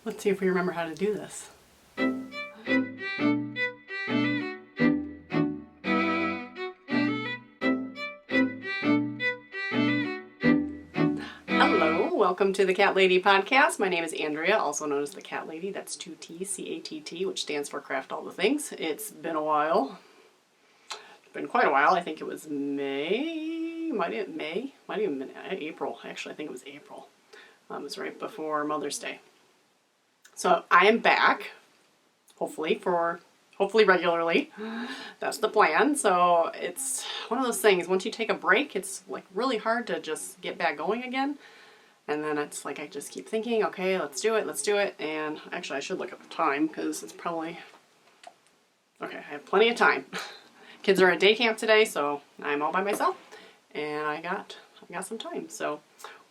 Let's see if we remember how to do this. Hello, welcome to the Cat Lady podcast. My name is Andrea, also known as the Cat Lady. That's 2 T's, C-A-T-T, which stands for Craft All the Things. It's been a while. It's been quite a while. I think it was May. Might have been April. Actually, I think it was April. It was right before Mother's Day. So I am back, hopefully regularly. That's the plan. So it's one of those things, once you take a break, it's like really hard to just get back going again. And then it's like I just keep thinking, okay, let's do it. And actually I should look at the time because it's probably, okay, I have plenty of time. Kids are at day camp today, so I'm all by myself and I got some time. So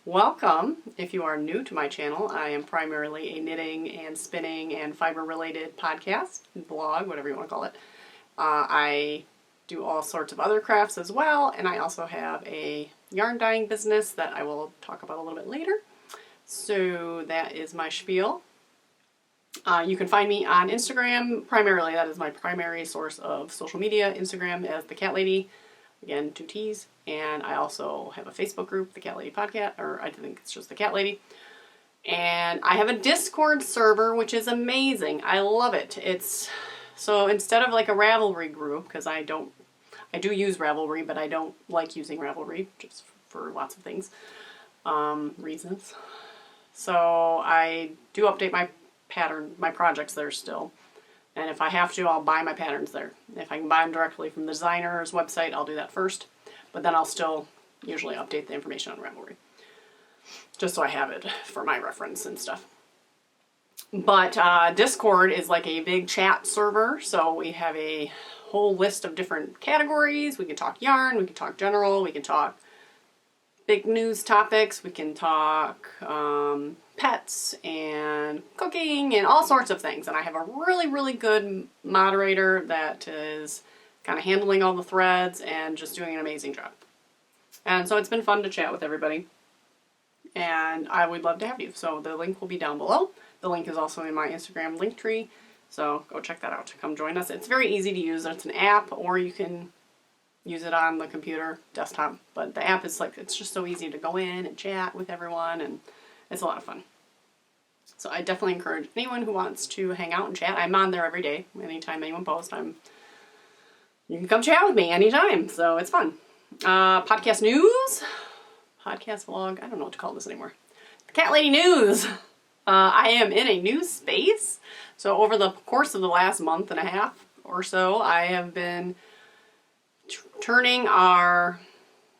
welcome. If you are new to my channel, I am primarily a knitting and spinning and fiber related podcast, blog, whatever you want to call it. I do all sorts of other crafts as well, and I also have a yarn dyeing business that I will talk about a little bit later. So that is my spiel. You can find me on Instagram, primarily. That is my primary source of social media. Instagram as the Cat Lady, again 2 T's. And I also have a Facebook group, the Cat Lady Podcast, or I think it's just the Cat Lady. And I have a Discord server, which is amazing. I love it. It's so instead of like a Ravelry group, because I do use Ravelry, but I don't like using Ravelry just for lots of things, reasons. So I do update my projects there still. And if I have to, I'll buy my patterns there. If I can buy them directly from the designer's website, I'll do that first. But then I'll still usually update the information on Ravelry, just so I have it for my reference and stuff. But Discord is like a big chat server, so we have a whole list of different categories. We can talk yarn, we can talk general, we can talk big news topics, we can talk pets and cooking and all sorts of things. And I have a really, really good moderator that is kind of handling all the threads and just doing an amazing job. And so it's been fun to chat with everybody. And I would love to have you. So the link will be down below. The link is also in my Instagram link tree. So go check that out to come join us. It's very easy to use. It's an app, or you can use it on the computer, desktop. But the app is like, it's just so easy to go in and chat with everyone, and it's a lot of fun. So I definitely encourage anyone who wants to hang out and chat. I'm on there every day. Anytime anyone posts, you can come chat with me anytime. So it's fun. Podcast news, podcast vlog. I don't know what to call this anymore. Cat Lady news. I am in a new space. So over the course of the last month and a half or so, I have been turning our,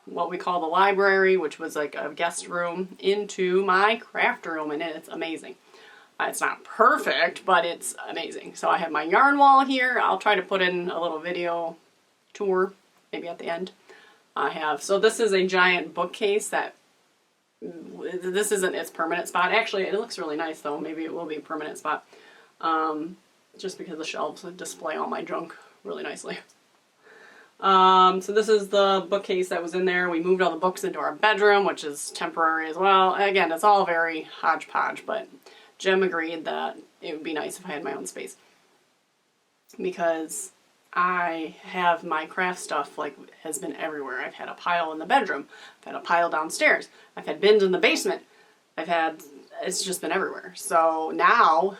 what we call the library, which was like a guest room, into my craft room, and it's amazing. It's not perfect, but it's amazing. So I have my yarn wall here. I'll try to put in a little video tour, maybe at the end. So this is a giant bookcase that, this isn't its permanent spot. Actually, it looks really nice though. Maybe it will be a permanent spot. Just because the shelves display all my junk really nicely. So this is the bookcase that was in there. We moved all the books into our bedroom, which is temporary as well. Again, it's all very hodgepodge, but Jim agreed that it would be nice if I had my own space. Because I have my craft stuff has been everywhere. I've had a pile in the bedroom. I've had a pile downstairs. I've had bins in the basement. It's just been everywhere. So now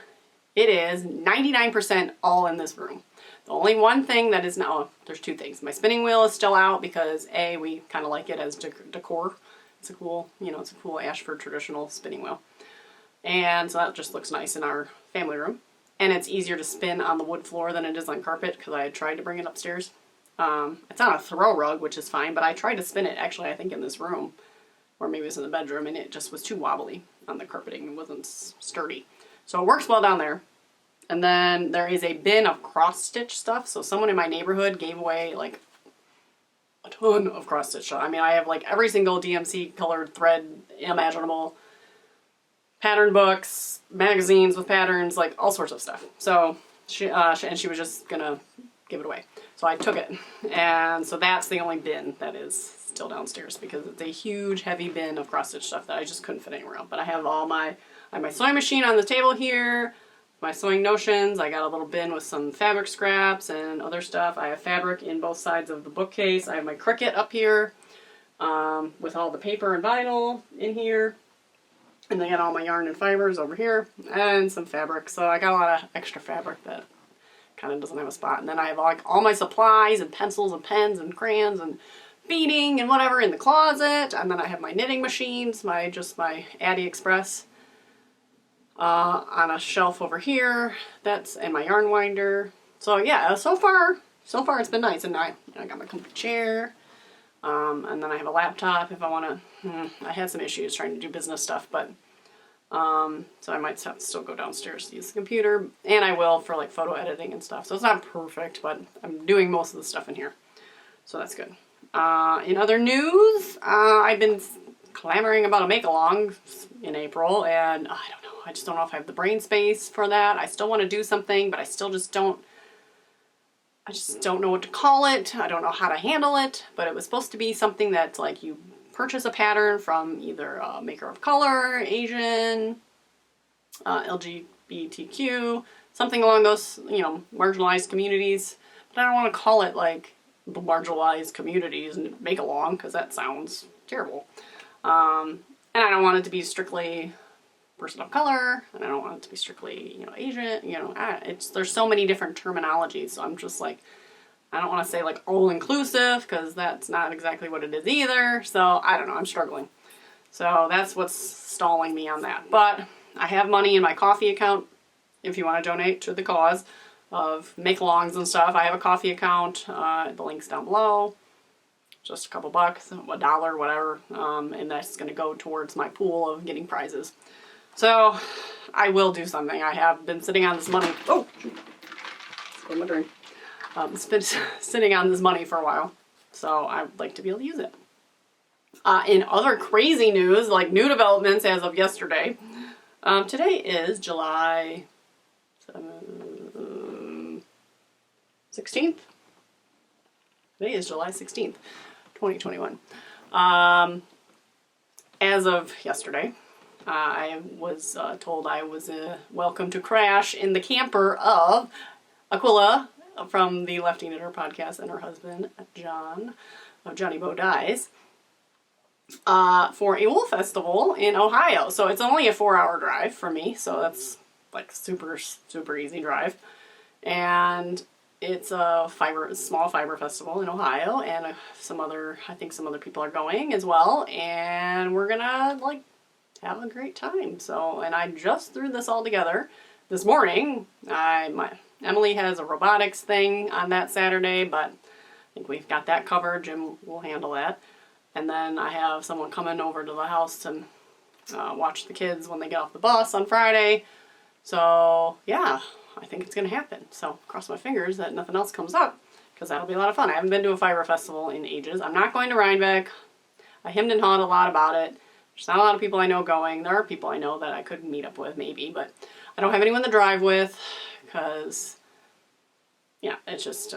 it is 99% all in this room. The only one thing that is now, there's 2 things. My spinning wheel is still out because we kind of like it as decor. It's a cool, it's a cool Ashford traditional spinning wheel. And so that just looks nice in our family room. And it's easier to spin on the wood floor than it is on carpet because I had tried to bring it upstairs. It's on a throw rug, which is fine, but I tried to spin it actually, I think, in this room, or maybe it was in the bedroom, and it just was too wobbly on the carpeting. It wasn't sturdy. So it works well down there. And then there is a bin of cross-stitch stuff. So someone in my neighborhood gave away like a ton of cross-stitch stuff. I mean, I have like every single DMC colored thread imaginable. Pattern books, magazines with patterns, like all sorts of stuff. So she was just gonna give it away. So I took it. And so that's the only bin that is still downstairs because it's a huge heavy bin of cross-stitch stuff that I just couldn't fit anywhere else. But I have all my I have my sewing machine on the table here, my sewing notions. I got a little bin with some fabric scraps and other stuff. I have fabric in both sides of the bookcase. I have my Cricut up here with all the paper and vinyl in here. And I got all my yarn and fibers over here and some fabric. So I got a lot of extra fabric that kind of doesn't have a spot. And then I have like all my supplies and pencils and pens and crayons and beading and whatever in the closet. And then I have my knitting machines, my Addy Express on a shelf over here. And my yarn winder. So yeah, so far it's been nice. And I got my comfy chair. And then I have a laptop if I want to. I had some issues trying to do business stuff, but so I might have to still go downstairs to use the computer, and I will for like photo editing and stuff. So it's not perfect, but I'm doing most of the stuff in here, so that's good. In other news, I've been clamoring about a make-along in April, and I don't know. I just don't know if I have the brain space for that. I still want to do something, but I still just don't. I just don't know what to call it. I don't know how to handle it, but it was supposed to be something that's like you purchase a pattern from either a maker of color, Asian, LGBTQ, something along those, marginalized communities. But I don't want to call it like the marginalized communities and make along because that sounds terrible. And I don't want it to be strictly person of color, and I don't want it to be strictly, Asian, there's so many different terminologies, so I'm just like, I don't want to say like all-inclusive, because that's not exactly what it is either, so I don't know, I'm struggling. So that's what's stalling me on that. But I have money in my coffee account, if you want to donate to the cause of make-alongs and stuff. I have a coffee account, the link's down below, just a couple bucks, $1, whatever, and that's going to go towards my pool of getting prizes. So, I will do something. I have been sitting on this money. Oh, spilled my drink. It's been sitting on this money for a while, so I'd like to be able to use it. In other crazy news, like new developments as of yesterday, today is July 16th. Today is July 16th, 2021. As of yesterday, I was told I was welcome to crash in the camper of Aquila from the Lefty Knitter podcast and her husband, John, of Johnny Bo Dies, for a wool festival in Ohio. So it's only a 4-hour drive for me, so that's like super, super easy drive. And it's a small fiber festival in Ohio, and I think some other people are going as well, and we're gonna like have a great time. So, and I just threw this all together this morning. Emily has a robotics thing on that Saturday, but I think we've got that covered. Jim will handle that. And then I have someone coming over to the house to watch the kids when they get off the bus on Friday. So, yeah, I think it's going to happen. So, cross my fingers that nothing else comes up, because that'll be a lot of fun. I haven't been to a fiber festival in ages. I'm not going to Rhinebeck. I hemmed and hawed a lot about it. There's not a lot of people I know going. There are people I know that I could meet up with, maybe, but I don't have anyone to drive with, because, yeah, it's just,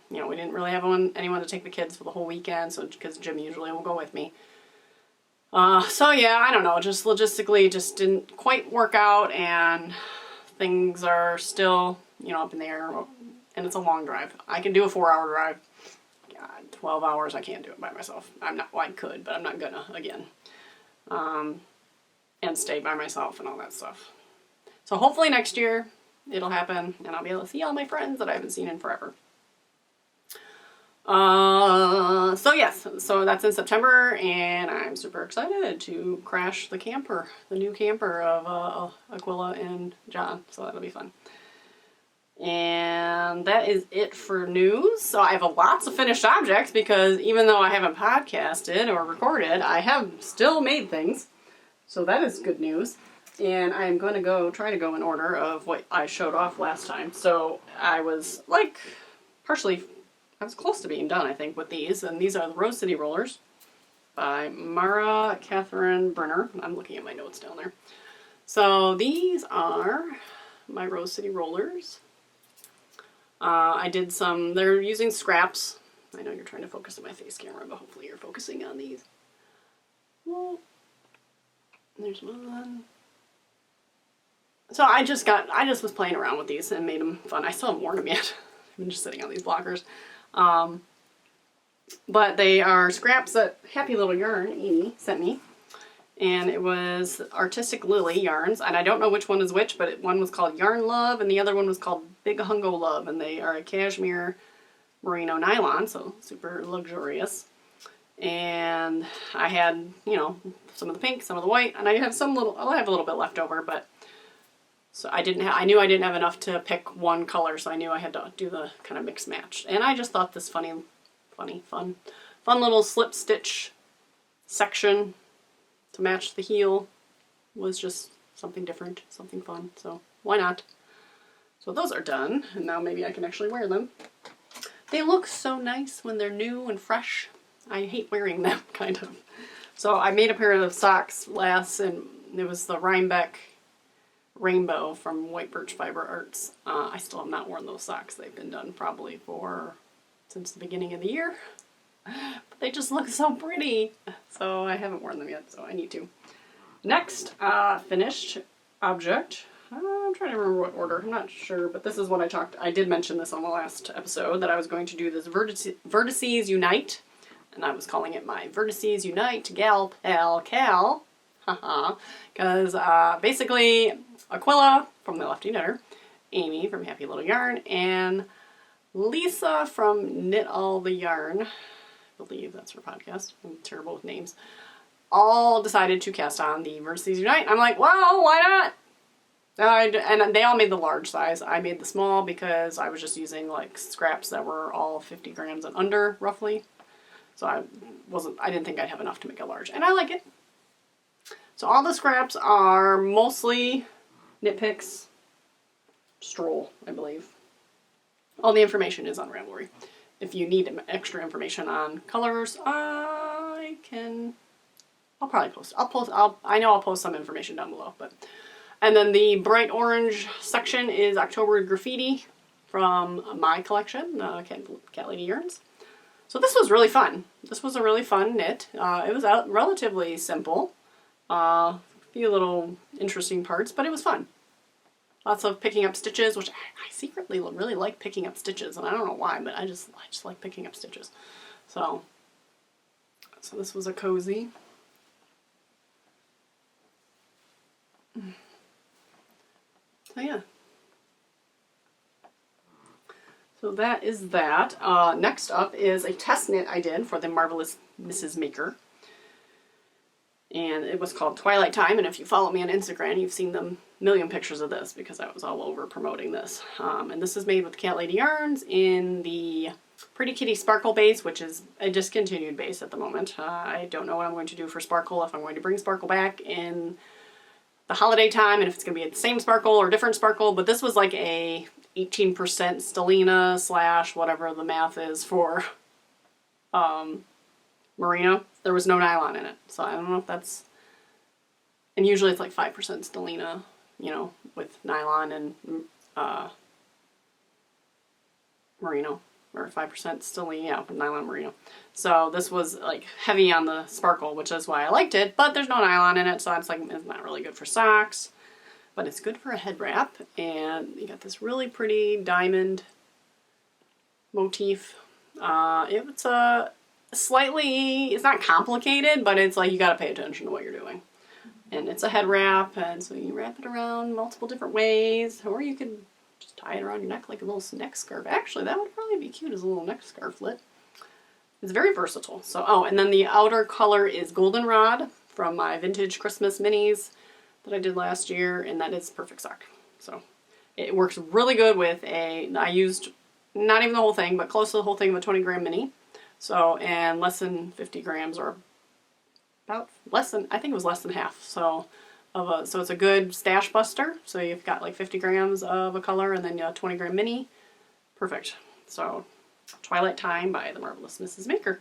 we didn't really have anyone to take the kids for the whole weekend, so because Jim usually will go with me. So, yeah, I don't know, just logistically just didn't quite work out, and things are still, up in the air, and it's a long drive. I can do a 4-hour drive. God, 12 hours, I can't do it by myself. I could, but I'm not gonna, again. And stay by myself and all that stuff. So hopefully next year it'll happen and I'll be able to see all my friends that I haven't seen in forever. So yes, so that's in September, and I'm super excited to crash the new camper of Aquila and John, so that'll be fun. And that is it for news. So I have lots of finished objects, because even though I haven't podcasted or recorded, I have still made things. So that is good news. And I'm going to try to go in order of what I showed off last time. So I was I was close to being done, I think, with these. And these are the Rose City Rollers by Mara Catherine Bryner. I'm looking at my notes down there. So these are my Rose City Rollers. I did they're using scraps. I know you're trying to focus on my face camera, but hopefully you're focusing on these. Well, there's one. So I just was playing around with these and made them fun. I still haven't worn them yet. I've been just sitting on these blockers. But they are scraps that Happy Little Yarn, Amy, sent me. And it was Artistic Lilly yarns. And I don't know which one is which, but one was called Yarn Love and the other one was called Big Hungo Love. And they are a cashmere merino nylon, so super luxurious. And I had, you know, some of the pink, some of the white, and I have I have a little bit left over, but so I knew I didn't have enough to pick one color, so I knew I had to do the kind of mix match. And I just thought this fun little slip stitch section to match the heel was just something different, something fun, so why not? So those are done, and now maybe I can actually wear them. They look so nice when they're new and fresh. I hate wearing them, kind of. So I made a pair of socks last, and it was the Rhinebeck Rainbow from White Birch Fiber Arts. I still have not worn those socks. They've been done probably since the beginning of the year. But they just look so pretty. So I haven't worn them yet, so I need to. Next, finished object. I'm trying to remember what order. I'm not sure, but this is what I did mention this on the last episode, that I was going to do this Vertices Unite. And I was calling it my Vertices Unite Gal Pal Cal. Haha. Because basically, Aquila from the Lefty Knitter, Amy from Happy Little Yarn, and Lisa from Knit All the Yarn, I believe that's her podcast, I'm terrible with names, all decided to cast on the Vertices Unite. I'm like, well, why not? And they all made the large size. I made the small because I was just using like scraps that were all 50 grams and under, roughly. So I didn't think I'd have enough to make a large, and I like it. So all the scraps are mostly Knit Picks, Stroll, I believe. All the information is on Ravelry. If you need extra information on colors, I'll probably post. I know I'll post some information down below, but. And then the bright orange section is October Graffiti from my collection, Cat Lady Yarns. So this was really fun. This was a really fun knit. It was relatively simple. A few little interesting parts, but it was fun. Lots of picking up stitches, which I secretly really like picking up stitches, and I don't know why, but I just like picking up stitches. So this was a cozy. So yeah. So that is that. Next up is a test knit I did for the Marvelous Mrs. Maker. And it was called Twilight Time, and if you follow me on Instagram, you've seen the million pictures of this because I was all over promoting this. And this is made with Cat Lady Yarns in the Pretty Kitty Sparkle base, which is a discontinued base at the moment. I don't know what I'm going to do for Sparkle, if I'm going to bring Sparkle back in the holiday time, and if it's going to be the same Sparkle or different Sparkle, but this was like a 18% stellina / whatever the math is for merino. There was no nylon in it, so I don't know if that's, and usually it's like 5% stellina, you know, with nylon and merino, or 5% stellina, yeah, with nylon merino. So this was like heavy on the Sparkle, which is why I liked it, but there's no nylon in it, so it's like, it's not really good for socks. But it's good for a head wrap, and you got this really pretty diamond motif. It's it's not complicated, but it's like you gotta pay attention to what you're doing. And it's a head wrap, and so you wrap it around multiple different ways, or you could just tie it around your neck like a little neck scarf. Actually, that would probably be cute as a little neck scarflet. It's very versatile. So, oh, and then the outer color is Goldenrod from my vintage Christmas minis that I did last year, and that is Purrfect sock. So it works really good with I used not even the whole thing, but close to the whole thing of a 20 gram mini. So, and less than 50 grams, or about less than, I think it was less than half. So so it's a good stash buster. So you've got like 50 grams of a color and then a 20 gram mini. Perfect. So Twilight Time by the Marvelous Mrs. Maker.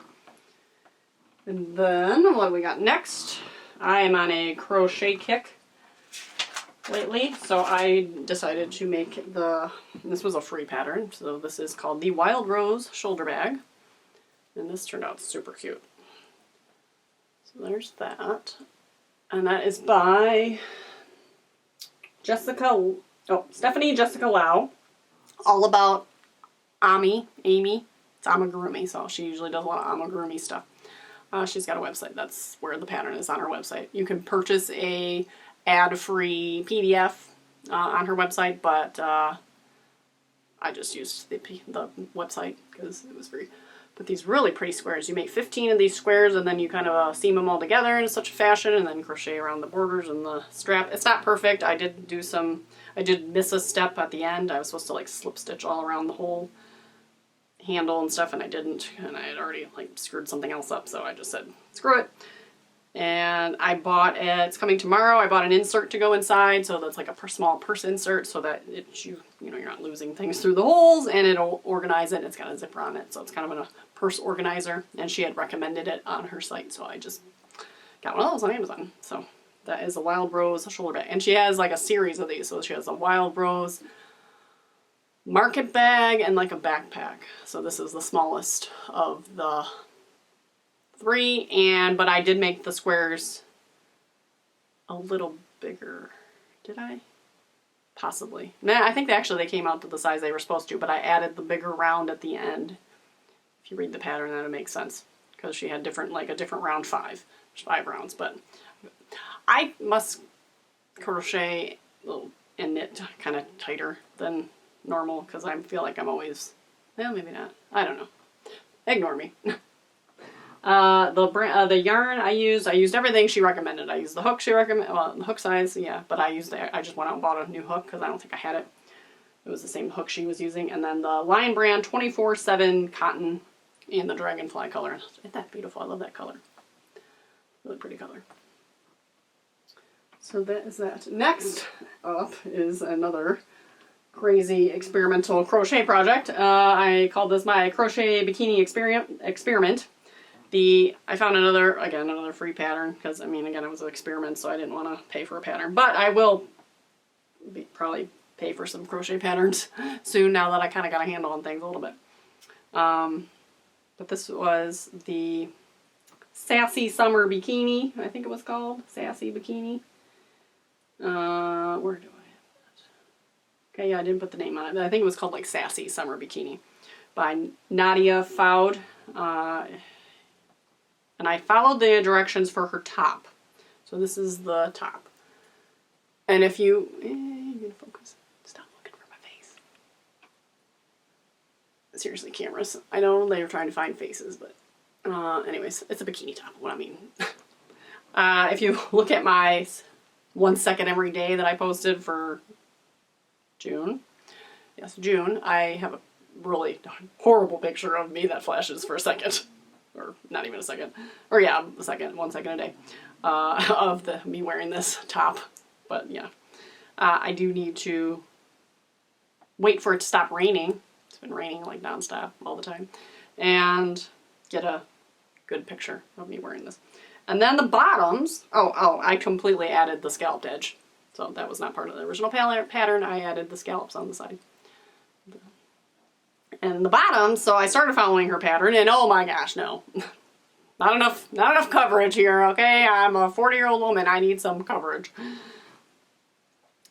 And then what do we got next? I am on a crochet kick lately, so I decided to make this was a free pattern, so this is called the Wildrose shoulder bag, and this turned out super cute. So there's that, and that is by Stephanie Jessica Lau, all about Amy. It's amigurumi, so she usually does a lot of amigurumi stuff. She's got a website. That's where the pattern is, on her website. You can purchase a ad-free PDF on her website, but I just used the website because it was free. But these really pretty squares. You make 15 of these squares, and then you kind of seam them all together in such a fashion, and then crochet around the borders and the strap. It's not perfect. I did miss a step at the end. I was supposed to like slip stitch all around the whole handle and stuff, and I didn't, and I had already like screwed something else up, so I just said screw it. And I bought it's coming tomorrow. I bought an insert to go inside, so that's like a small purse insert, so that you're not losing things through the holes, and it'll organize it. It's got a zipper on it, so it's kind of a purse organizer, and she had recommended it on her site, so I just got one of those on Amazon. So that is a Wildrose shoulder bag, and she has like a series of these. So she has a Wildrose market bag and like a backpack. So this is the smallest of the 3, but I did make the squares a little bigger. Did I? Possibly. Nah, I think they came out to the size they were supposed to, but I added the bigger round at the end. If you read the pattern, that'll make sense, because she had a different round 5. There's 5 rounds, but I must crochet and knit kind of tighter than normal, because I feel like I'm always, well, maybe not. I don't know. Ignore me. The yarn I used everything she recommended. I used the hook she recommended, well, the hook size, yeah, but I just went out and bought a new hook because I don't think I had it. It was the same hook she was using. And then the Lion Brand 24/7 cotton in the Dragonfly color. Isn't that beautiful? I love that color. Really pretty color. So that is that. Next up is another crazy experimental crochet project. I called this my crochet bikini experiment. I found another free pattern, because I mean, again, it was an experiment, so I didn't want to pay for a pattern, but I will probably pay for some crochet patterns soon, now that I kind of got a handle on things a little bit. But this was the Sassy Summer Bikini, I think it was called. Sassy Bikini. Where do I have that? Okay, yeah, I didn't put the name on it. I think it was called like Sassy Summer Bikini by Nadia Fuad. And I followed the directions for her top. So this is the top. And if you, you're gonna focus. Stop looking for my face. Seriously, cameras. I know they were trying to find faces, but anyways, it's a bikini top, what I mean. If you look at my 1 second every day that I posted for June, I have a really horrible picture of me that flashes for a second. Or not even a second, or yeah, 1 second a day, of me wearing this top. But yeah, I do need to wait for it to stop raining. It's been raining like nonstop all the time, and get a good picture of me wearing this. And then the bottoms, I completely added the scalloped edge. So that was not part of the original pattern. I added the scallops on the side. And the bottom, so I started following her pattern, and oh my gosh, no. Not enough coverage here, okay? I'm a 40-year-old woman, I need some coverage.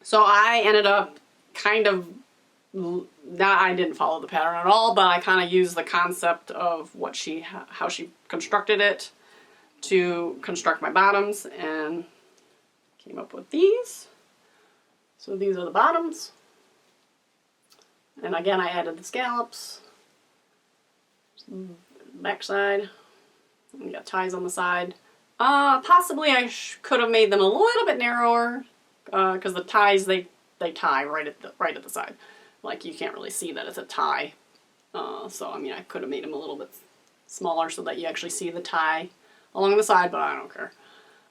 So I ended up I didn't follow the pattern at all, but I kind of used the concept of how she constructed it to construct my bottoms, and came up with these. So these are the bottoms. And again, I added the scallops, back side, and we got ties on the side. Possibly I could have made them a little bit narrower, because the ties, they tie right at the side. Like, you can't really see that it's a tie. So, I mean, I could have made them a little bit smaller so that you actually see the tie along the side, but I don't care.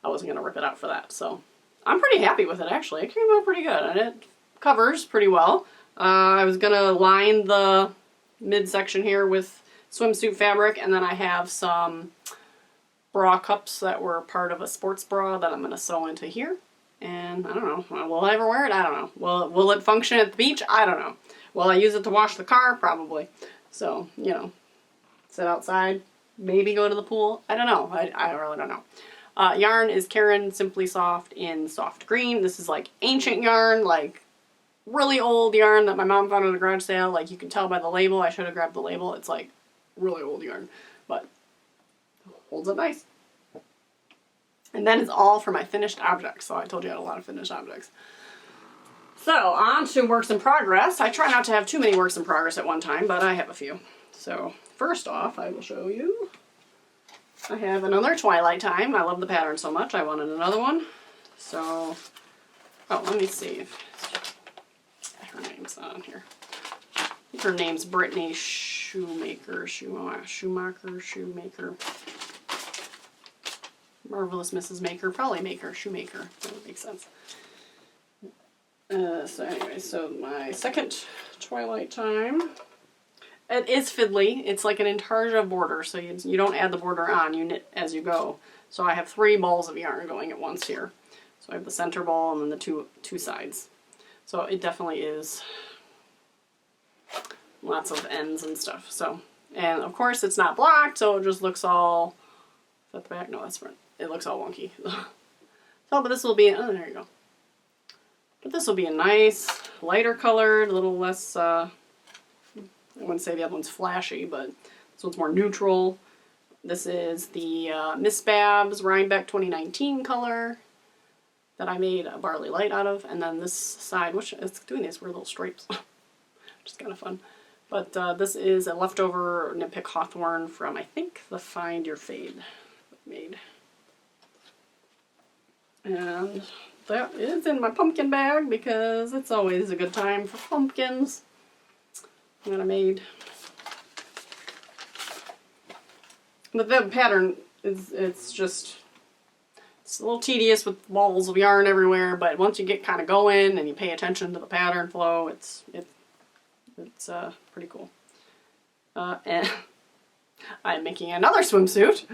I wasn't going to rip it out for that. So, I'm pretty happy with it, actually. It came out pretty good, and it covers pretty well. I was going to line the midsection here with swimsuit fabric, and then I have some bra cups that were part of a sports bra that I'm going to sew into here. And I don't know, will I ever wear it? I don't know. Will it function at the beach? I don't know. Will I use it to wash the car? Probably. So, you know, sit outside, maybe go to the pool. I don't know. I really don't know. Yarn is Caron Simply Soft in soft green. This is like ancient yarn, like really old yarn that my mom found at a garage sale. Like you can tell by the label. I should have grabbed the label. It's like really old yarn, but holds up nice. And then it's all for my finished objects. So I told you I had a lot of finished objects. So on to works in progress. I try not to have too many works in progress at one time, but I have a few. So first off, I will show you. I have another Twilight Time. I love the pattern so much. I wanted another one. So, oh, let me see if her name's on here. Her name's Brittany Shoemaker. Marvelous Mrs. Maker. Probably Maker. Shoemaker. That would make sense. So anyway, so my second Twilight Time. It is fiddly. It's like an intarsia border, so you don't add the border on, you knit as you go. So I have 3 balls of yarn going at once here. So I have the center ball and then the two sides. So it definitely is lots of ends and stuff. So, and of course it's not blocked, so it just looks all, is that the back? No, that's front. It looks all wonky. So, but this will be, oh, there you go. But this will be a nice, lighter colored, a little less, I wouldn't say the other one's flashy, but this one's more neutral. This is the Miss Babs Rhinebeck 2019 color that I made a barley light out of. And then this side, which is doing these weird little stripes, which is kind of fun. But this is a leftover Knit Pick Hawthorne from, I think, the Find Your Fade made. And that is in my pumpkin bag because it's always a good time for pumpkins that I made. But the pattern is, it's a little tedious with balls of yarn everywhere, but once you get kind of going and you pay attention to the pattern flow, it's pretty cool. And I'm making another swimsuit,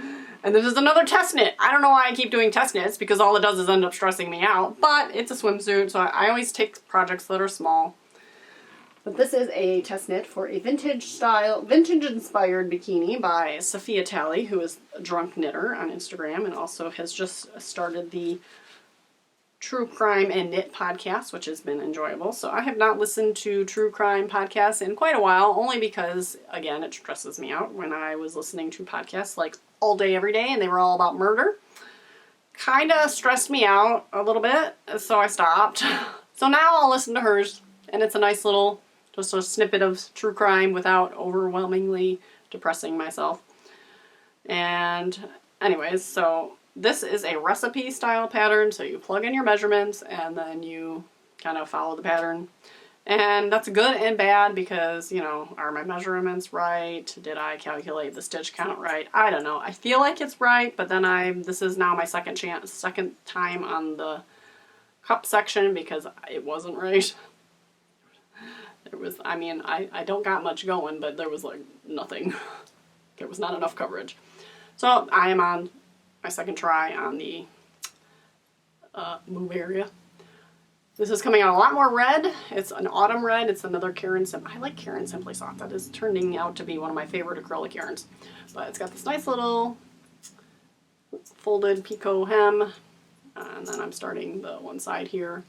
and this is another test knit. I don't know why I keep doing test knits, because all it does is end up stressing me out, but it's a swimsuit, so I always take projects that are small. But this is a test knit for a vintage-inspired bikini by Safiyyah Talley, who is a drunk knitter on Instagram and also has just started the True Crime and Knit podcast, which has been enjoyable. So I have not listened to true crime podcasts in quite a while, only because, again, it stresses me out when I was listening to podcasts like all day, every day, and they were all about murder. Kind of stressed me out a little bit, so I stopped. So now I'll listen to hers, and it's a nice little, just a snippet of true crime without overwhelmingly depressing myself. And anyways, so this is a recipe style pattern, so you plug in your measurements and then you kind of follow the pattern. And that's good and bad because, you know, are my measurements right? Did I calculate the stitch count right? I don't know. I feel like it's right, but then this is now my second time on the cup section because it wasn't right. There was, I mean, I don't got much going, but there was like nothing. There was not enough coverage. So I am on my second try on the move area. This is coming out a lot more red. It's an autumn red. It's another Caron I like Caron Simply Soft. That is turning out to be one of my favorite acrylic yarns. But it's got this nice little folded picot hem. And then I'm starting the one side here.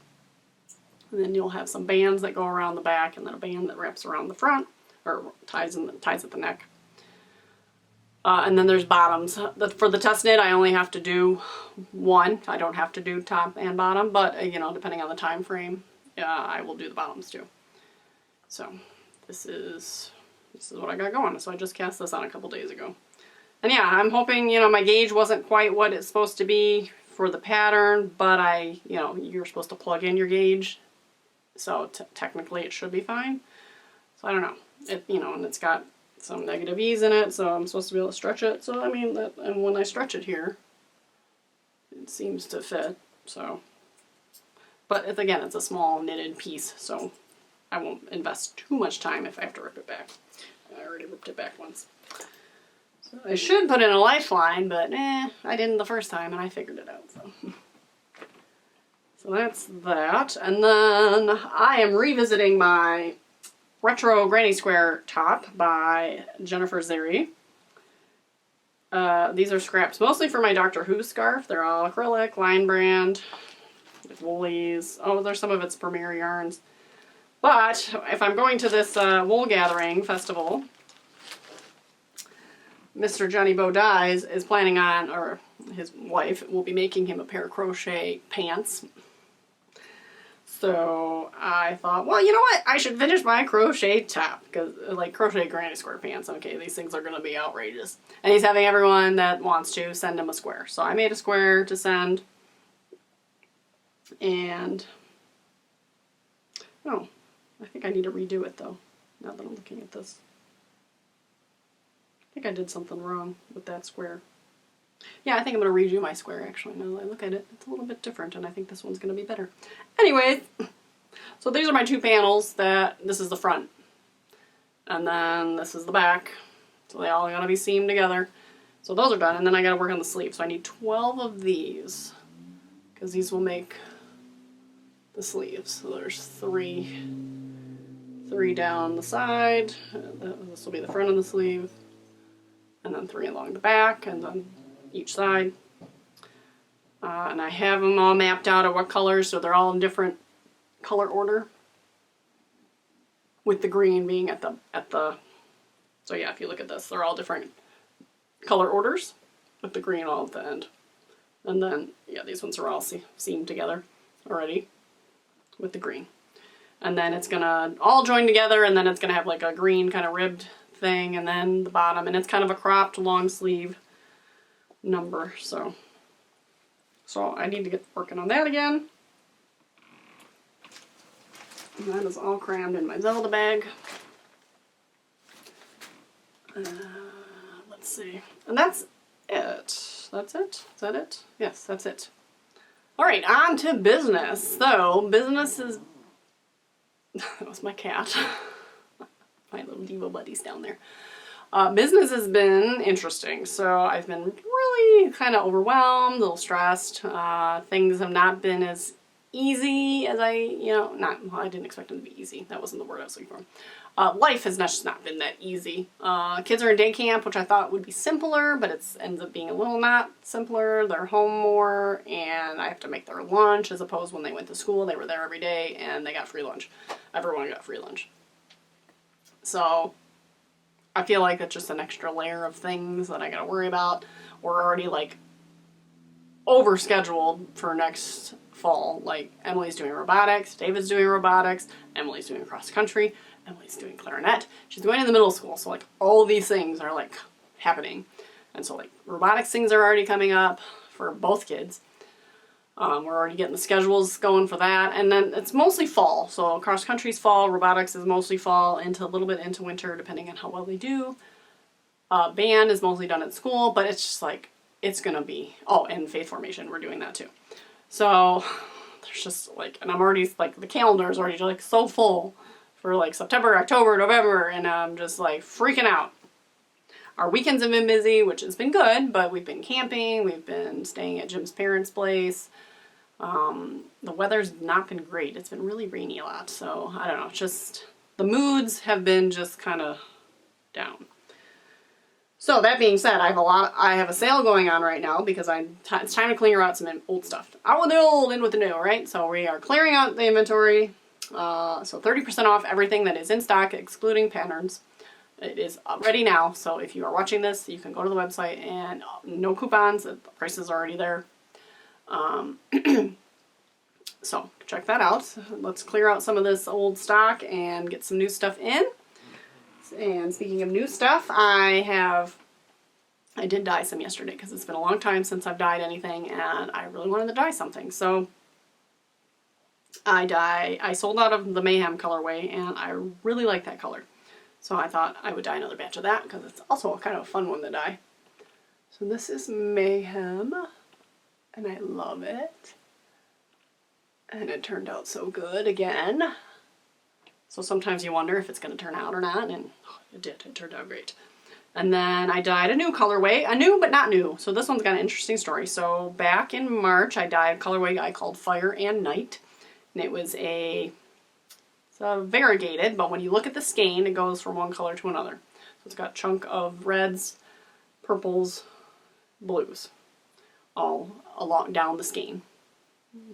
And then you'll have some bands that go around the back and then a band that wraps around the front, or ties at the neck. And then there's bottoms. For the test knit, I only have to do one. I don't have to do top and bottom, but you know, depending on the time frame, I will do the bottoms too. So this is what I got going. So I just cast this on a couple days ago. And yeah, I'm hoping, you know, my gauge wasn't quite what it's supposed to be for the pattern, but you know, you're supposed to plug in your gauge. So technically it should be fine. So I don't know. You know, and it's got some negative ease in it, so I'm supposed to be able to stretch it. So I mean, and when I stretch it here, it seems to fit. So, but again, it's a small knitted piece, so I won't invest too much time if I have to rip it back. I already ripped it back once. So I should put in a lifeline, but I didn't the first time, and I figured it out. So that's that. And then I am revisiting my Retro Granny Square top by Jennifer Xerri. These are scraps, mostly for my Doctor Who scarf. They're all acrylic, line brand, woolies. Oh, there's some of its Premier yarns. But if I'm going to this wool gathering festival, Mr. Johnny Bo Dyes is planning on, or his wife will be making him a pair of crochet pants. So I thought, well, you know what? I should finish my crochet top, because like crochet granny square pants. Okay, these things are going to be outrageous. And he's having everyone that wants to send him a square. So I made a square to send. And oh, I think I need to redo it though, now that I'm looking at this. I think I did something wrong with that square. Yeah, I think I'm going to redo my square actually. Now that I look at it, it's a little bit different and I think this one's going to be better. Anyways, so these are my two panels. This is the front. And then this is the back. So they all got to be seamed together. So those are done, and then I got to work on the sleeve. So I need 12 of these, because these will make the sleeves. So there's three down the side. This will be the front of the sleeve. And then 3 along the back, and then each side. And I have them all mapped out of what colors, so they're all in different color order. With the green being at the so yeah, if you look at this, they're all different color orders, with the green all at the end. And then, yeah, these ones are all seamed together already with the green. And then it's gonna all join together, and then it's gonna have like a green kind of ribbed thing, and then the bottom, and it's kind of a cropped long sleeve number. So I need to get working on that again. And that is all crammed in my Zelda bag. Let's see, and that's it. That's it? Is that it? Yes, that's it. All right, on to business. So business is that was my cat. My little diva buddies down there. Business has been interesting. So I've been really kind of overwhelmed, a little stressed. Things have not been as easy as I didn't expect them to be easy. That wasn't the word I was looking for. Life has just not been that easy. Kids are in day camp, which I thought would be simpler, but it ends up being a little not simpler. They're home more, and I have to make their lunch, as opposed when they went to school, they were there every day, and they got free lunch. Everyone got free lunch. So I feel like it's just an extra layer of things that I gotta worry about. We're already like overscheduled for next fall. Like Emily's doing robotics, David's doing robotics, Emily's doing cross country, Emily's doing clarinet. She's going to the middle school, so like all these things are like happening. And so like robotics things are already coming up for both kids. We're already getting the schedules going for that, and then it's mostly fall. So cross country's fall, robotics is mostly fall, into a little bit into winter, depending on how well they do. Band is mostly done at school, but it's just like it's gonna be. Oh, and faith formation, we're doing that too. So there's just like, and I'm already like the calendar is already like so full for like September, October, November, and I'm just like freaking out. Our weekends have been busy, which has been good, but we've been camping, we've been staying at Jim's parents' place. The weather's not been great. It's been really rainy a lot, so I don't know, just the moods have been just kind of down. So that being said, I have a sale going on right now because it's time to clear out some old stuff. Out with the old, in with the new, right? So we are clearing out the inventory. So 30% off everything that is in stock, excluding patterns. It is ready now, so if you are watching this, you can go to the website, and no coupons, the price is already there. So check that out. Let's clear out some of this old stock and get some new stuff in. And speaking of new stuff, I did dye some yesterday because it's been a long time since I've dyed anything, and I really wanted to dye something. So I sold out of the Mayhem colorway, and I really like that color. So I thought I would dye another batch of that because it's also kind of a fun one to dye. So this is Mayhem, and I love it. And it turned out so good again. So sometimes you wonder if it's going to turn out or not, and it did. It turned out great. And then I dyed a new colorway, a new but not new. So this one's got an interesting story. So back in March, I dyed a colorway I called Fire and Night, and it was it's variegated, but when you look at the skein, it goes from one color to another. So it's got a chunk of reds, purples, blues all along down the skein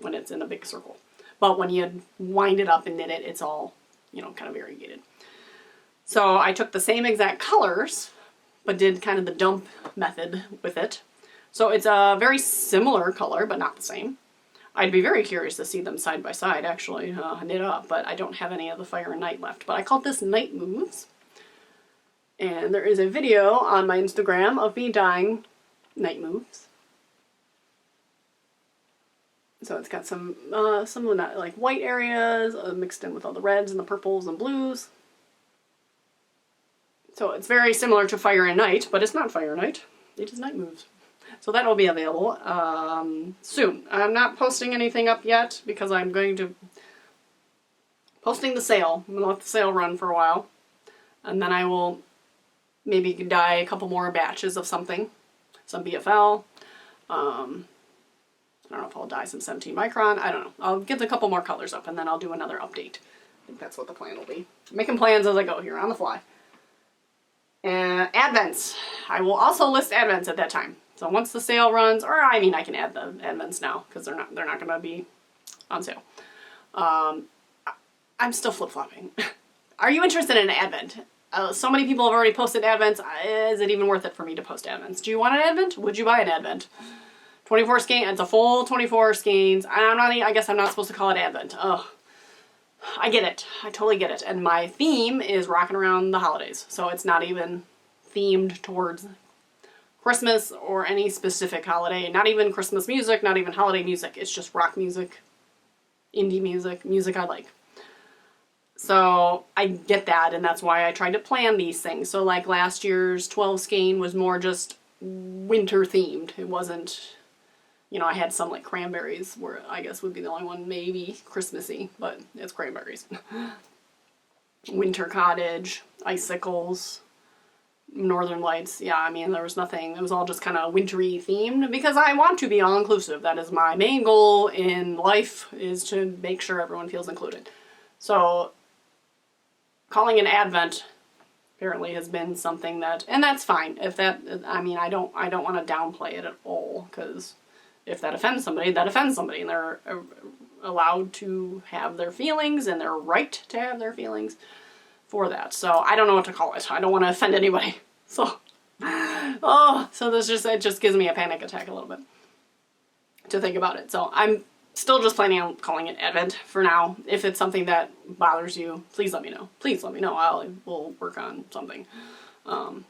when it's in a big circle. But when you wind it up and knit it, it's all, you know, kind of variegated. So I took the same exact colors, but did kind of the dump method with it. So it's a very similar color, but not the same. I'd be very curious to see them side by side, actually, knit up, but I don't have any of the Fire and Night left. But I called this Night Moves. And there is a video on my Instagram of me dyeing Night Moves. So it's got some of the like white areas mixed in with all the reds and the purples and blues. So it's very similar to Fire and Night, but it's not Fire and Night. It is Night Moves. So that will be available soon. I'm not posting anything up yet because I'm going to posting the sale. I'm going to let the sale run for a while. And then I will maybe dye a couple more batches of something. Some BFL. I don't know if I'll dye some 17 micron. I don't know. I'll get a couple more colors up and then I'll do another update. I think that's what the plan will be. I'm making plans as I go here on the fly. And Advents. I will also list Advents at that time. So once the sale runs, or I mean I can add the Advents now because they're not going to be on sale. I'm still flip-flopping. Are you interested in an Advent? So many people have already posted Advents. Is it even worth it for me to post Advents? Do you want an Advent? Would you buy an Advent? 24 skein. It's a full 24 skeins. I guess I'm not supposed to call it Advent. Oh, I get it. I totally get it. And my theme is rocking around the holidays. So it's not even themed towards Christmas or any specific holiday. Not even Christmas music, not even holiday music. It's just rock music, indie music, music I like. So I get that, and that's why I tried to plan these things. So like last year's 12 skein was more just winter themed. It wasn't, you know, I had some like cranberries where I guess would be the only one maybe Christmassy, but it's cranberries. Winter cottage, icicles, Northern Lights. Yeah, I mean, there was nothing. It was all just kind of wintry themed because I want to be all inclusive. That is my main goal in life, is to make sure everyone feels included. So calling an Advent apparently has been something that, and that's fine. If that, I mean, I don't want to downplay it at all, because if that offends somebody, that offends somebody, and they're allowed to have their feelings, and they're right to have their feelings for that. So I don't know what to call it. I don't want to offend anybody. So, so it just gives me a panic attack a little bit to think about it. So I'm still just planning on calling it Advent for now. If it's something that bothers you, please let me know. Please let me know. We'll work on something. Or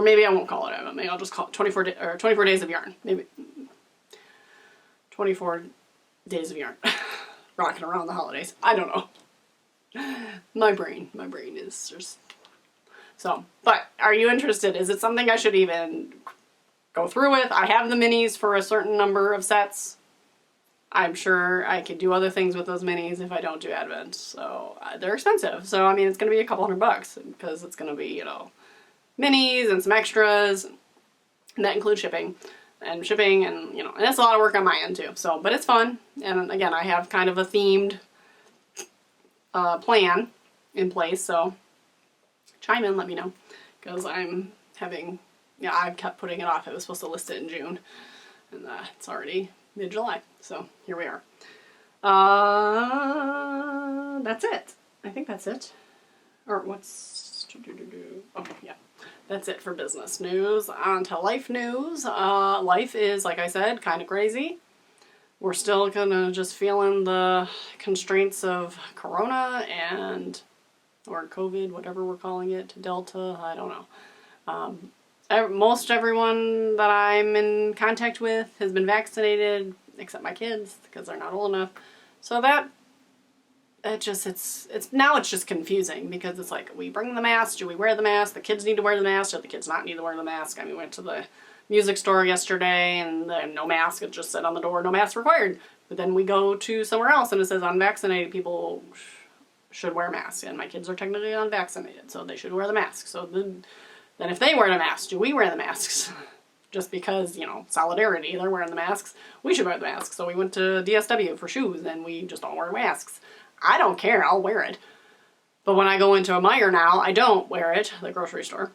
maybe I won't call it Advent. Maybe I'll just call it 24 Days of Yarn. Maybe 24 Days of Yarn. Rocking around the holidays. I don't know. My brain is just... So, but are you interested? Is it something I should even go through with? I have the minis for a certain number of sets. I'm sure I could do other things with those minis if I don't do Advent. So they're expensive. So I mean, it's going to be a couple $100 because it's going to be, you know, minis and some extras, and that includes shipping and you know, and that's a lot of work on my end too. So, but it's fun. And again, I have kind of a themed plan in place. So chime in, let me know, because I'm having, yeah, I've kept putting it off. I was supposed to list it in June, and it's already mid-July, so here we are. That's it. I think that's it. Or what's... Oh, yeah. That's it for business news. On to life news. Life is, like I said, kind of crazy. We're still kind of just feeling the constraints of Corona or COVID, whatever we're calling it, Delta, I don't know. Most everyone that I'm in contact with has been vaccinated, except my kids, because they're not old enough. So now it's just confusing, because it's like, we bring the mask, do we wear the mask? The kids need to wear the mask, do the kids not need to wear the mask? I mean, we went to the music store yesterday, and no mask, it just said on the door, no mask required. But then we go to somewhere else, and it says unvaccinated people should wear masks, and my kids are technically unvaccinated, so they should wear the mask. So then if they wear the mask, do we wear the masks? Just because, you know, solidarity, they're wearing the masks, we should wear the masks. So we went to DSW for shoes, and we just don't wear masks. I don't care, I'll wear it. But when I go into a Meijer now, I don't wear it, the grocery store.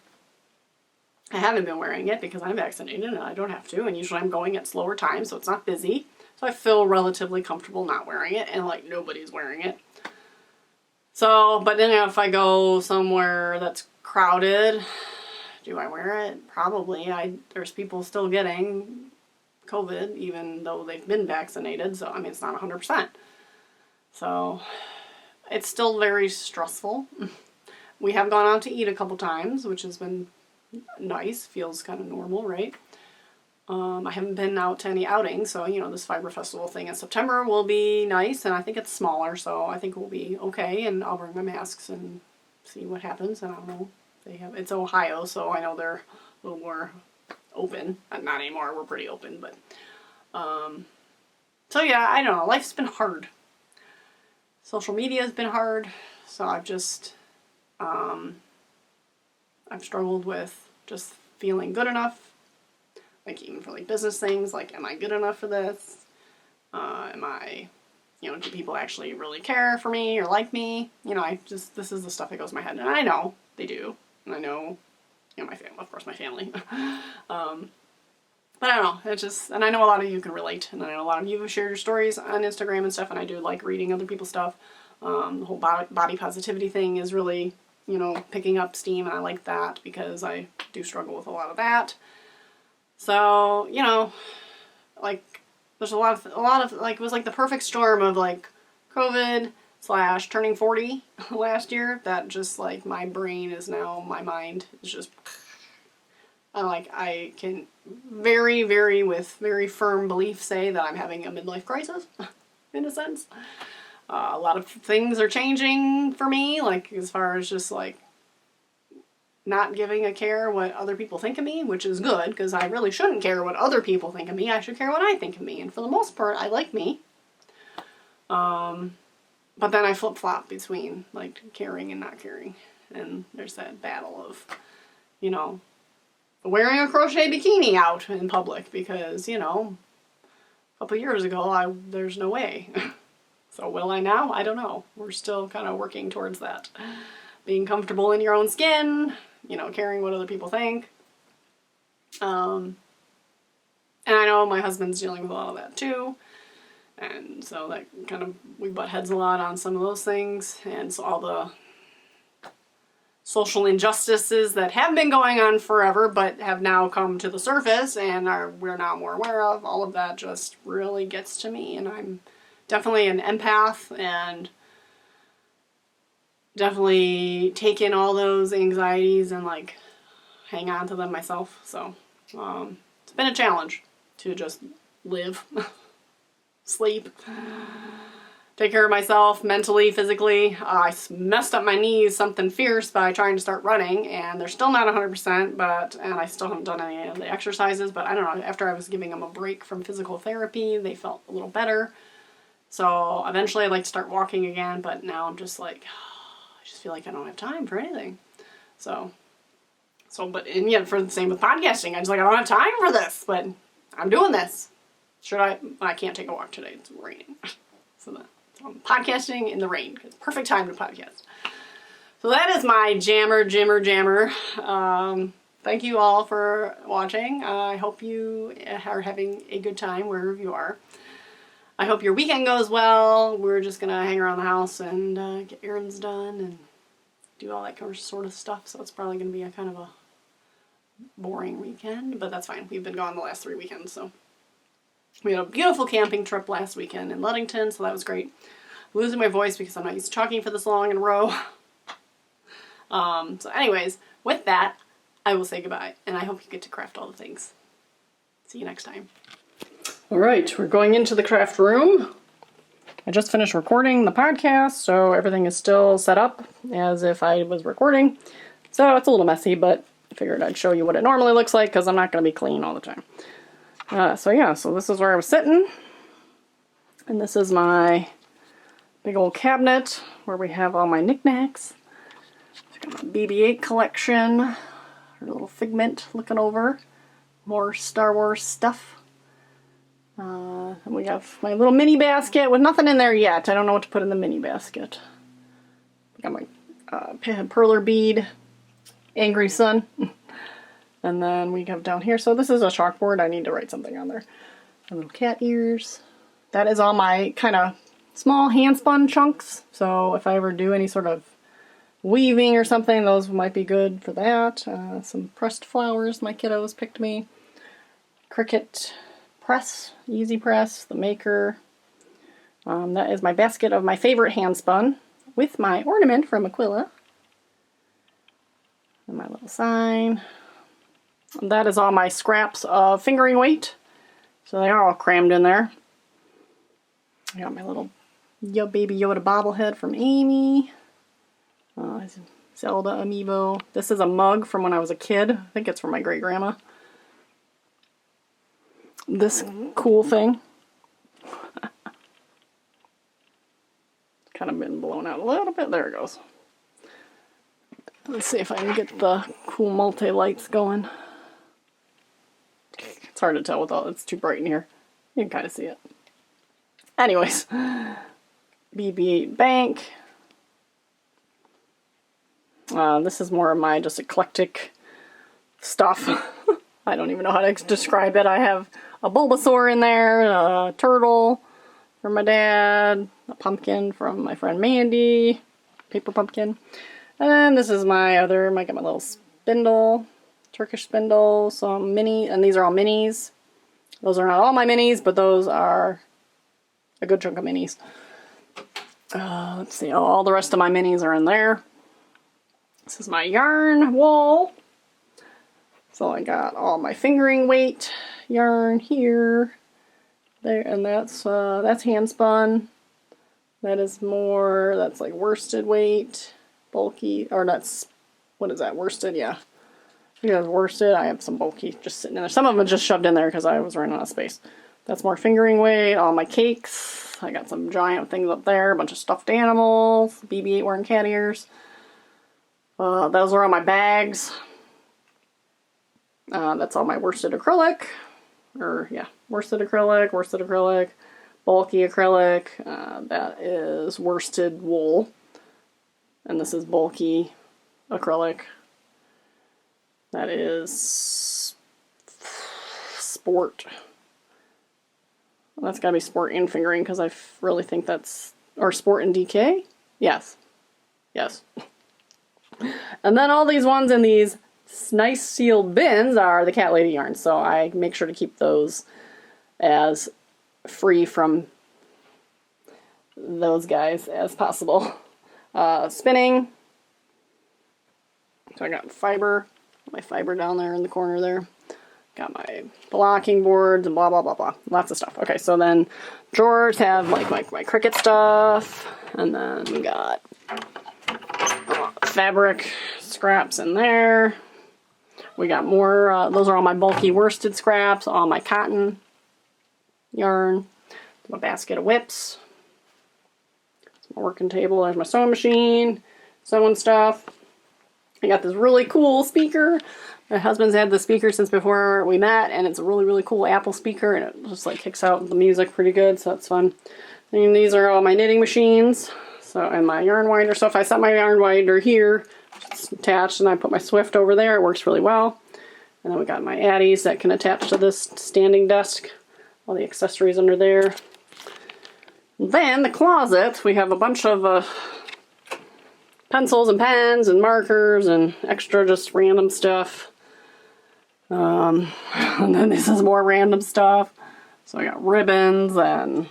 I haven't been wearing it because I'm vaccinated and I don't have to, and usually I'm going at slower times, so it's not busy. So I feel relatively comfortable not wearing it, and like nobody's wearing it. So, but then if I go somewhere that's crowded, do I wear it? Probably. There's people still getting COVID, even though they've been vaccinated, so I mean, it's not 100%. So, it's still very stressful. We have gone out to eat a couple times, which has been nice, feels kind of normal, right? I haven't been out to any outings, so, you know, this Fiber Festival thing in September will be nice, and I think it's smaller, so I think we'll be okay, and I'll bring my masks and see what happens. I don't know. It's Ohio, so I know they're a little more open. Not anymore, we're pretty open, but, so yeah, I don't know, life's been hard. Social media has been hard, so I've just, I've struggled with just feeling good enough. Like, even for like business things, like, am I good enough for this? Am I, you know, do people actually really care for me or like me? You know, this is the stuff that goes in my head, and I know they do, and I know, you know, my family, of course, my family. But I don't know, it's just, and I know a lot of you can relate, and I know a lot of you have shared your stories on Instagram and stuff, and I do like reading other people's stuff. The whole body positivity thing is really, you know, picking up steam, and I like that because I do struggle with a lot of that. So, you know, like, there's a lot of, like, it was like the perfect storm of, like, COVID / turning 40 last year, that just, like, my brain is now, my mind is just, like, I can with very firm belief say that I'm having a midlife crisis, in a sense. A lot of things are changing for me, like, as far as just, like, not giving a care what other people think of me, which is good, because I really shouldn't care what other people think of me. I should care what I think of me, and for the most part, I like me. But then I flip-flop between, like, caring and not caring, and there's that battle of, you know, wearing a crochet bikini out in public, because, you know, a couple years ago, there's no way. So will I now? I don't know. We're still kind of working towards that. Being comfortable in your own skin, you know, caring what other people think. And I know my husband's dealing with a lot of that too. And so that kind of, we butt heads a lot on some of those things. And so all the social injustices that have been going on forever, but have now come to the surface and we're now more aware of, all of that just really gets to me. And I'm definitely an empath, and definitely take in all those anxieties and, like, hang on to them myself. So, it's been a challenge to just live, sleep, take care of myself mentally, physically. I messed up my knees something fierce by trying to start running, and they're still not 100%, and I still haven't done any of the exercises, but I don't know, after I was giving them a break from physical therapy, they felt a little better. So eventually I'd like to start walking again, but now I'm just like, I just feel like I don't have time for anything. And yet for the same with podcasting, I don't have time for this, but I'm doing this. Should I? I can't take a walk today, it's raining. So I'm podcasting in the rain. It's perfect time to podcast. So that is my jammer. Thank you all for watching. I hope you are having a good time wherever you are. I hope your weekend goes well. We're just going to hang around the house and get errands done and do all that kind of sort of stuff. So it's probably going to be a kind of a boring weekend, but that's fine. We've been gone the last 3 weekends, so. We had a beautiful camping trip last weekend in Ludington, so that was great. I'm losing my voice because I'm not used to talking for this long in a row. So anyways, with that, I will say goodbye, and I hope you get to craft all the things. See you next time. Alright, we're going into the craft room. I just finished recording the podcast, so everything is still set up as if I was recording. So it's a little messy, but I figured I'd show you what it normally looks like because I'm not going to be clean all the time. So this is where I was sitting. And this is my big old cabinet where we have all my knickknacks. I've got my BB-8 collection. A little Figment looking over. More Star Wars stuff. And we have my little mini basket with nothing in there yet. I don't know what to put in the mini basket. I got my perler bead, Angry Sun. And then we have down here, so this is a chalkboard. I need to write something on there. A little cat ears. That is all my kind of small hand spun chunks. So if I ever do any sort of weaving or something, those might be good for that. Some pressed flowers my kiddos picked me. Cricut press, easy press, the maker. That is my basket of my favorite hand spun with my ornament from Aquila. And my little sign. And that is all my scraps of fingering weight. So they are all crammed in there. I got my little Baby Yoda bobblehead from Amy. Zelda amiibo. This is a mug from when I was a kid. I think it's from my great grandma. This cool thing. Kind of been blown out a little bit. There it goes. Let's see if I can get the cool multi-lights going. It's hard to tell with all, it's too bright in here. You can kind of see it. Anyways, BB-8 bank. This is more of my just eclectic stuff. I don't even know how to describe it. I have a Bulbasaur in there, a turtle from my dad, a pumpkin from my friend Mandy, paper pumpkin. And then this is my other, I got my little spindle, Turkish spindle, some mini, and these are all minis. Those are not all my minis, but those are a good chunk of minis. Let's see, all the rest of my minis are in there. This is my yarn wall. So I got all my fingering weight yarn here, there, and that's hand spun. That is more, that's like worsted weight, bulky, or that's, what is that, worsted, yeah. Yeah, worsted. I have some bulky just sitting in there. Some of them just shoved in there because I was running out of space. That's more fingering weight, all my cakes. I got some giant things up there, a bunch of stuffed animals, BB-8 wearing cat ears. Those are all my bags. That's all my worsted acrylic. Worsted acrylic, bulky acrylic. That is worsted wool. And this is bulky acrylic. That is sport. Well, that's gotta be sport and fingering because I really think that's, or sport and DK? Yes. Yes. And then all these ones in these nice sealed bins are the Cat Lady yarns, so I make sure to keep those as free from those guys as possible. Spinning. So I got fiber, my fiber down there in the corner there. Got my blocking boards and blah, blah, blah, blah. Lots of stuff. Okay, so then drawers have like my Cricut stuff, and then we got fabric scraps in there. We got more, those are all my bulky worsted scraps, all my cotton yarn, my basket of whips, my working table, there's my sewing machine, sewing stuff. I got this really cool speaker. My husband's had the speaker since before we met, and it's a really, really cool Apple speaker, and it just like kicks out the music pretty good, so that's fun. And these are all my knitting machines, so, and my yarn winder. So if I set my yarn winder here, it's attached, and I put my Swift over there, it works really well. And then we got my Addies that can attach to this standing desk. All the accessories under there. Then the closet, we have a bunch of pencils and pens and markers and extra just random stuff. And then this is more random stuff. So I got ribbons and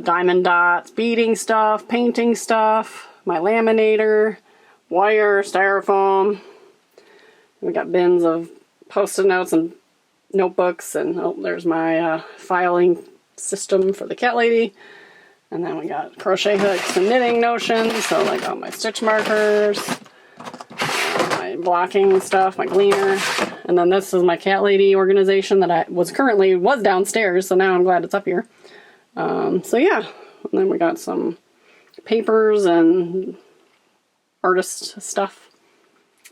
diamond dots, beading stuff, painting stuff, my laminator, wire, styrofoam. We got bins of Post-it notes and notebooks, and oh, there's my filing system for the Cat Lady. And then we got crochet hooks and knitting notions, so like all my stitch markers, my blocking stuff, my gleaner. And then this is my Cat Lady organization that I was downstairs, so now I'm glad it's up here. So yeah, and then we got some papers and artist stuff.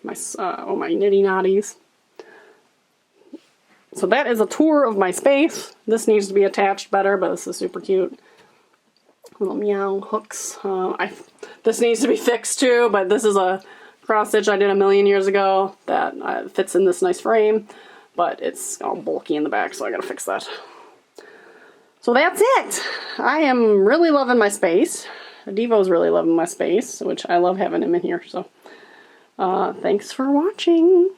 My nitty knotties. So that is a tour of my space. This needs to be attached better, but this is super cute. Little meow hooks. This needs to be fixed too, but this is a cross stitch I did a million years ago that fits in this nice frame, but it's all bulky in the back, so I gotta fix that. So that's it. I am really loving my space. Devo's really loving my space, which I love having him in here. So thanks for watching.